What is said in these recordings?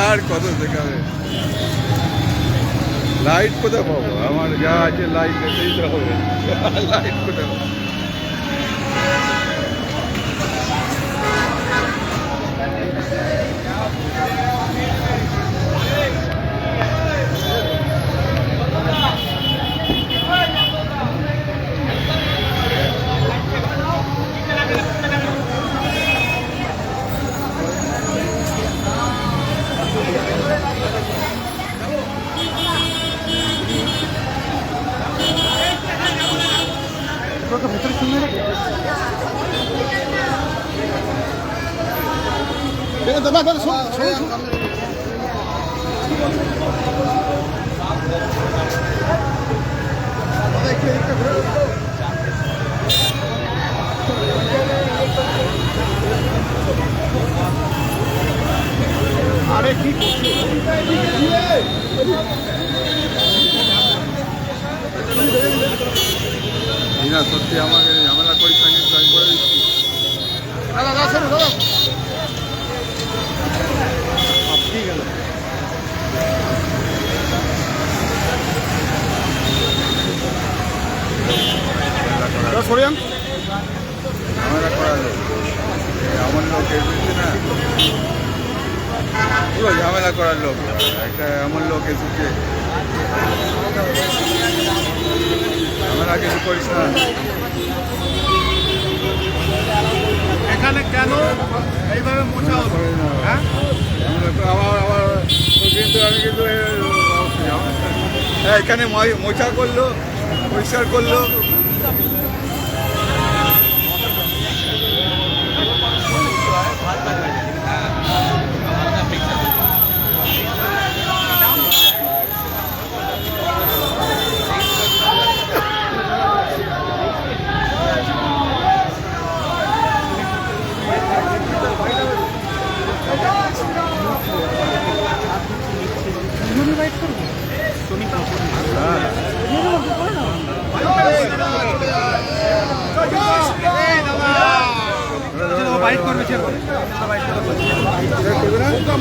আর কত দেখাবে? লাইট কোথায় পাবো? আমার যা আছে লাইট এতেই তো হবে। লাইট কোথায় পাবো? ভেতরে শুনে আরে কি না সত্যি আমাকে ঝামেলা করিস না, কিন্তু আমি বলে দিচ্ছি। ঠিক আছে সরিয়ান ঝামেলা করালো আমার লোক এসেছে না, পুরো ঝামেলা করার লোক। একটা এমন লোক এসেছে, ঝামেলা কিছু করিস না। এখানে কেন এইভাবে মোছা হলো? হ্যাঁ আমার কিন্তু আমি কিন্তু এখানে মোছা করলো, পরিষ্কার করলো।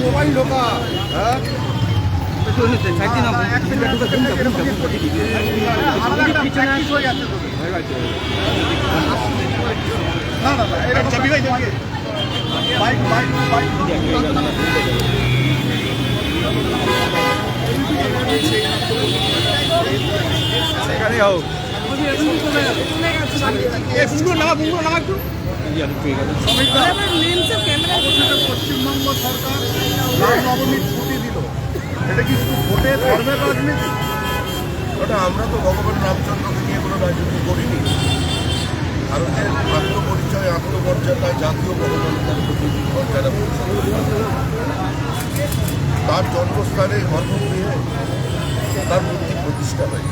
মোবাইল ঢোকা সেখানেই হোক। পশ্চিমবঙ্গ সরকার রামনবমীর ছুটি দিল, এটা কি শুধু ভোটের ধর্মের রাজনীতি? ওটা আমরা তো ভগবান রামচন্দ্রকে নিয়ে কোনো রাজনীতি করিনি। ভারতের আত্মপরিচয়, আত্মমর্যাদা, জাতীয় গণতন্ত্রের প্রতি যারা তার জন্মস্থানে গর্ভগৃহে তার মূর্তি প্রতিষ্ঠা হয়।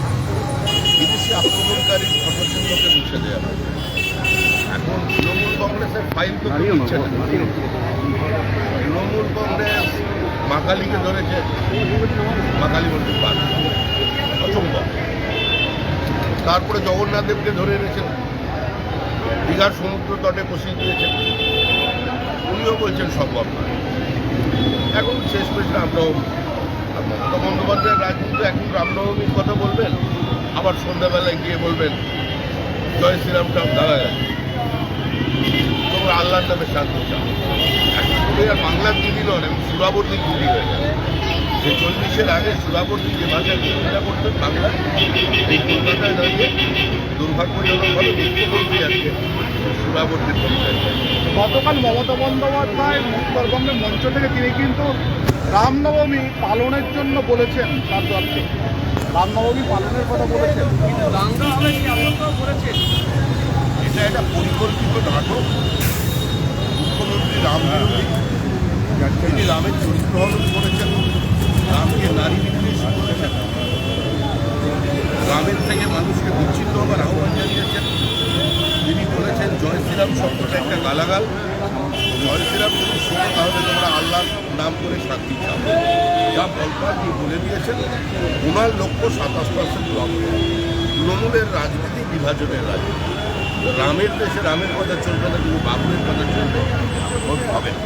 বিদেশি আক্রমণকারী ধর্মচিহ্নকে মুছে দেওয়া হয়। এখন তৃণমূল কংগ্রেসের ফাইল তো দিচ্ছে না। তৃণমূল কংগ্রেস মা কালীকে ধরেছে, মা কালী মন্দির পার অসম্ভব। তারপরে জগন্নাথ দেবকে ধরে এনেছেন, দীঘার সমুদ্র তটে বসিয়ে দিয়েছেন, উনিও বলছেন সম্ভব নয়। এখন শেষ পেশ রামনবমী, আর মমতা বন্দ্যোপাধ্যায়ের রাজনীতি এখন রামনবমীর কথা বলবেন, আবার সন্ধ্যাবেলায় গিয়ে বলবেন জয় শ্রীরামটাও দাঁড়া গেছে, তোমরা আল্লাহর নামে শান্তি চাও। এখন তুমি আর বাংলার দিদি নন, এবং সুরাবর্তীর দিদি হয়ে যাবে। যে 40-এর আগে সুরাবর্তী যে ভাষায় চিন্তা করতেন বাংলা, এই কলকাতায় দাঁড়িয়ে দুর্ভাগ্যজনকভাবে মুখ্যমন্ত্রী আজকে সুরাবর্তীর পরিচয়। গতকাল মমতা বন্দ্যোপাধ্যায় উত্তরবঙ্গের মঞ্চ থেকে তিনি কিন্তু রামনবমী পালনের জন্য বলেছেন, তার দলকে রামনবমী পালনের কথা বলেছেন, কিন্তু দাঙ্গা হবে কি এমনটাও বলেছেন। এটা একটা পরিকল্পিত নাটক। মুখ্যমন্ত্রী রাম বিরোধী, তিনি রামের চরিত্র হরণ করেছেন, রামকে নারী বিদ্বেষ করেছেন, রামের থেকে মানুষকে বিচ্ছিন্ন হবার আহ্বান জানিয়েছেন। তিনি বলেছেন জয় শ্রীরাম শব্দটা একটা গালাগাল, জয় শ্রীরাম যদি শোনো তাহলে তোমরা আল্লাহর নাম করে শান্তি চাও। যা বলবার তিনি বলে দিয়েছেন। ওনার লক্ষ্য 27% লক্ষ্য। তৃণমূলের রাজনীতি বিভাজনের রাজনীতি। রামের দেশে রামের কথা চলবে না, কিন্তু বাবুরের কথা চলবে হবে না।